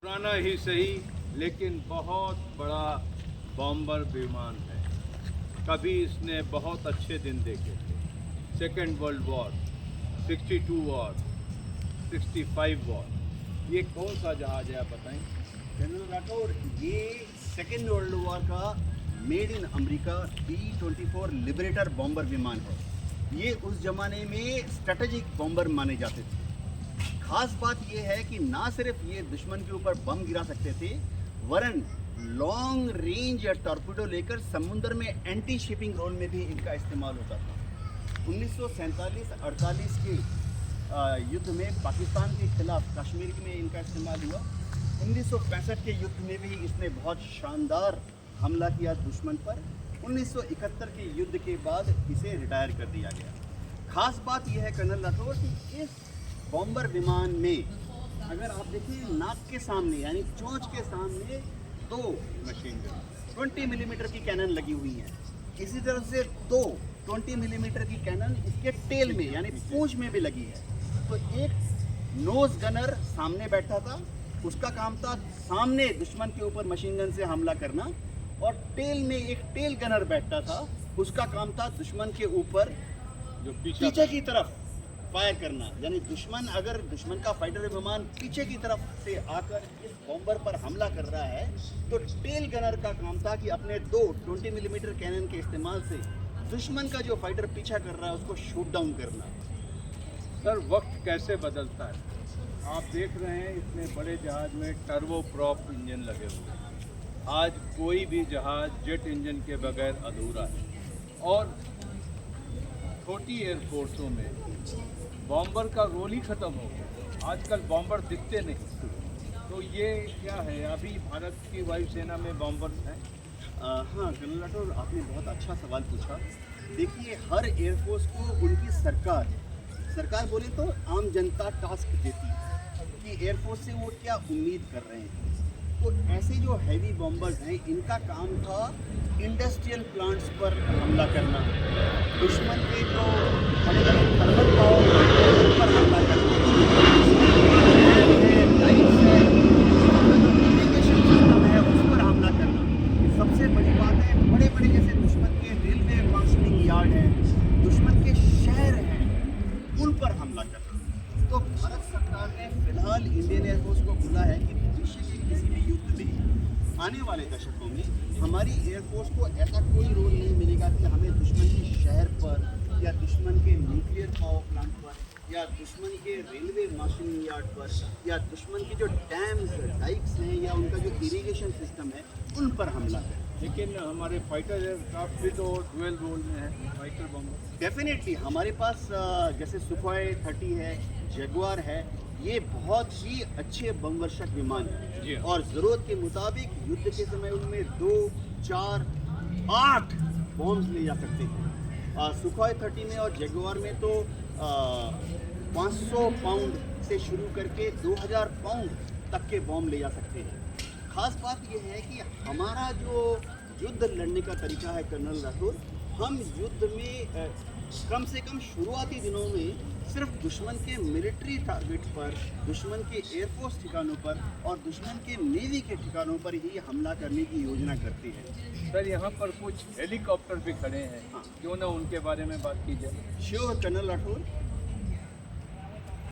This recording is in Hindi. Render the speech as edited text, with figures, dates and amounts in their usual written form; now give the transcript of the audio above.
पुराना ही सही लेकिन बहुत बड़ा बॉम्बर विमान है। कभी इसने बहुत अच्छे दिन देखे थे। Second world war, 62 war, 65 war. ये कौन सा जहाज है आप बताएं? जनरल राठौर, ये सेकेंड वर्ल्ड वॉर का made in America B-24 liberator bomber विमान है। ये उस जमाने में स्ट्रेटेजिक बॉम्बर माने जाते थे। खास बात यह है कि ना सिर्फ ये दुश्मन के ऊपर बम गिरा सकते थे, वरन लॉन्ग रेंज या टॉर्पीडो लेकर समुद्र में एंटी शिपिंग रोल में भी इनका इस्तेमाल होता था। 1947-48 के युद्ध में पाकिस्तान के खिलाफ कश्मीर में इनका इस्तेमाल हुआ। 1965 के युद्ध में भी इसने बहुत शानदार हमला किया दुश्मन पर। 1971 के युद्ध के बाद इसे रिटायर कर दिया गया। खास बात यह है कर्नल राठौर कि इस बॉम्बर विमान में अगर आप देखें, नाक के सामने यानी चोंच के सामने 2 मशीन गन 20 मिलीमीटर की कैनन लगी हुई हैं। इसी तरह से 2 20 मिलीमीटर की कैनन इसके टेल में यानी पूंछ में भी लगी है। तो एक नोज गनर सामने बैठा था, उसका काम था सामने दुश्मन के ऊपर मशीन गन से हमला करना, और टेल में एक टेल गनर बैठता था, उसका काम था दुश्मन के ऊपर जो पीछे की तरफ फायर करना। यानी दुश्मन का फाइटर विमान पीछे की तरफ से आकर इस बॉम्बर पर हमला कर रहा है, तो टेल गनर का काम था कि अपने 2 20 मिलीमीटर कैनन के इस्तेमाल से दुश्मन का जो फाइटर पीछा कर रहा है उसको शूट डाउन करना। सर, वक्त कैसे बदलता है? आप देख रहे हैं इतने बड़े जहाज में टर्बो प्रॉप इंजन लगे हुए हैं। आज कोई भी जहाज जेट इंजन के बगैर अधूरा है, और छोटी एयरफोर्सों में बॉम्बर का रोल ही ख़त्म हो गया। आजकल बॉम्बर दिखते नहीं। तो ये क्या है, अभी भारत की वायुसेना में बॉम्बर्स हैं? हाँ कर्नल राठौर, आपने बहुत अच्छा सवाल पूछा। देखिए, हर एयरफोर्स को उनकी सरकार बोले तो आम जनता टास्क देती है कि एयरफोर्स से वो क्या उम्मीद कर रहे हैं। तो ऐसे जो हैवी बॉम्बर्स हैं, इनका काम था इंडस्ट्रियल प्लांट्स पर हमला करना, दुश्मन के जो बड़े बड़े थर्मल पावर प्लांट पर हमला करना, इरिगेशन सिस्टम है उस पर हमला करना। सबसे बड़ी बात है, बड़े बड़े जैसे दुश्मन के रेलवे मार्शलिंग यार्ड हैं, दुश्मन के शहर हैं, उन पर हमला करना। तो भारत सरकार ने फिलहाल इंडियन एयरफोर्स को बोला है कि भविष्य के किसी भी युद्ध में आने वाले दशकों में हमारी एयरफोर्स को ऐसा कोई रोल नहीं मिलेगा कि हमें दुश्मन के शहर पर या दुश्मन के न्यूक्लियर पावर प्लांट पर या दुश्मन के रेलवे मार्शलिंग यार्ड पर या दुश्मन के जो डैम्स डाइक्स हैं या उनका जो इरिगेशन सिस्टम है उन पर हमला करें। लेकिन हमारे फाइटर एयरक्राफ्ट भी तो डुअल रोल में है, फाइटर बॉम्बर। डेफिनेटली हमारे पास जैसे सुखोई 30 है, जगुआर है, ये बहुत ही अच्छे बमवर्षक विमान हैं और ज़रूरत के मुताबिक युद्ध के समय उनमें 2, 4, 8 बॉम्ब्स ले जा सकते हैं। सुखोई 30 में और जगुआर में तो 500 पाउंड से शुरू करके 2000 पाउंड तक के बॉम्ब ले जा सकते हैं। खास बात यह है कि हमारा जो युद्ध लड़ने का तरीका है कर्नल राठौर, हम युद्ध में कम से कम शुरुआती दिनों में सिर्फ दुश्मन के मिलिट्री टारगेट पर, दुश्मन के एयरफोर्स ठिकानों पर और दुश्मन के नेवी के ठिकानों पर ही हमला करने की योजना करते हैं। सर, यहाँ पर कुछ हेलीकॉप्टर भी खड़े हैं। हाँ। क्यों ना उनके बारे में बात की जाए? Sure colonel Rathore,